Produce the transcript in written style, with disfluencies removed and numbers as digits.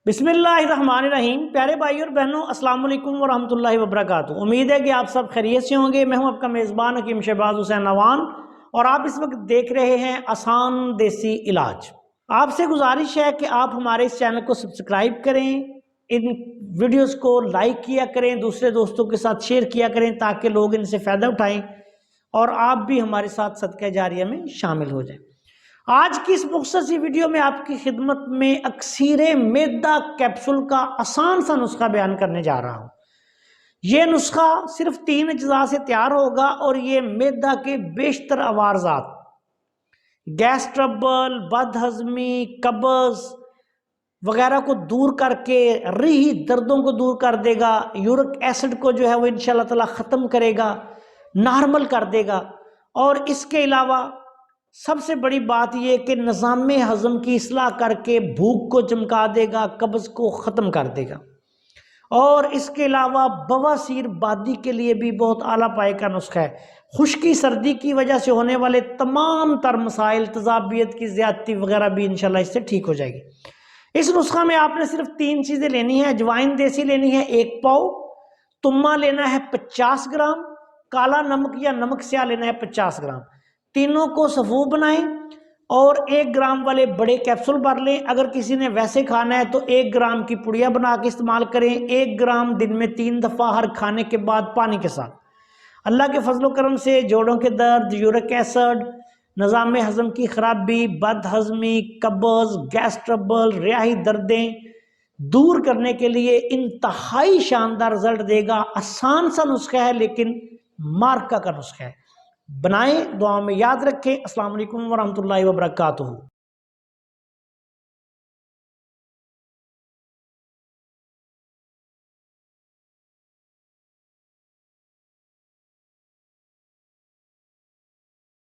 بسم اللہ الرحمن الرحیم۔ پیارے بھائی اور بہنوں، السلام علیکم ورحمۃ اللہ وبرکاتہ۔ امید ہے کہ آپ سب خیریت سے ہوں گے۔ میں ہوں آپ کا میزبان حکیم شہباز حسین نوان اور آپ اس وقت دیکھ رہے ہیں آسان دیسی علاج۔ آپ سے گزارش ہے کہ آپ ہمارے اس چینل کو سبسکرائب کریں، ان ویڈیوز کو لائک کیا کریں، دوسرے دوستوں کے ساتھ شیئر کیا کریں تاکہ لوگ ان سے فائدہ اٹھائیں اور آپ بھی ہمارے ساتھ صدقہ جاریہ میں شامل ہو جائیں۔ آج کی اس مختصر ویڈیو میں آپ کی خدمت میں اکسیر معدہ کیپسول کا آسان سا نسخہ بیان کرنے جا رہا ہوں۔ یہ نسخہ صرف 3 اجزاء سے تیار ہوگا اور یہ معدہ کے بیشتر عوارضات، گیس ٹربل، بد ہضمی، قبض وغیرہ کو دور کر کے ریحی دردوں کو دور کر دے گا، یورک ایسڈ کو جو ہے وہ انشاءاللہ تعالی ختم کرے گا، نارمل کر دے گا، اور اس کے علاوہ سب سے بڑی بات یہ کہ نظام ہضم کی اصلاح کر کے بھوک کو چمکا دے گا، قبض کو ختم کر دے گا، اور اس کے علاوہ بواسیر بادی کے لیے بھی بہت اعلیٰ پائے کا نسخہ ہے۔ خشکی سردی کی وجہ سے ہونے والے تمام تر مسائل، تذابیت کی زیادتی وغیرہ بھی انشاءاللہ اس سے ٹھیک ہو جائے گی۔ اس نسخہ میں آپ نے صرف 3 چیزیں لینی ہیں۔ اجوائن دیسی لینی ہے 1 پاؤ، تما لینا ہے 50 گرام، کالا نمک یا نمک سیاہ لینا ہے 50 گرام۔ تینوں کو صفوف بنائیں اور 1 گرام والے بڑے کیپسول بھر لیں۔ اگر کسی نے ویسے کھانا ہے تو 1 گرام کی پڑیا بنا کے استعمال کریں۔ 1 گرام دن میں 3 دفعہ ہر کھانے کے بعد پانی کے ساتھ۔ اللہ کے فضل و کرم سے جوڑوں کے درد، یورک ایسڈ، نظام ہضم کی خرابی، بد ہضمی، قبض، گیس ٹربل، ریاحی دردیں دور کرنے کے لیے انتہائی شاندار رزلٹ دے گا۔ آسان سا نسخہ ہے لیکن مارکہ کا نسخہ ہے۔ بنائیں، دعاؤں میں یاد رکھیں۔ السلام علیکم ورحمۃ اللہ وبرکاتہ۔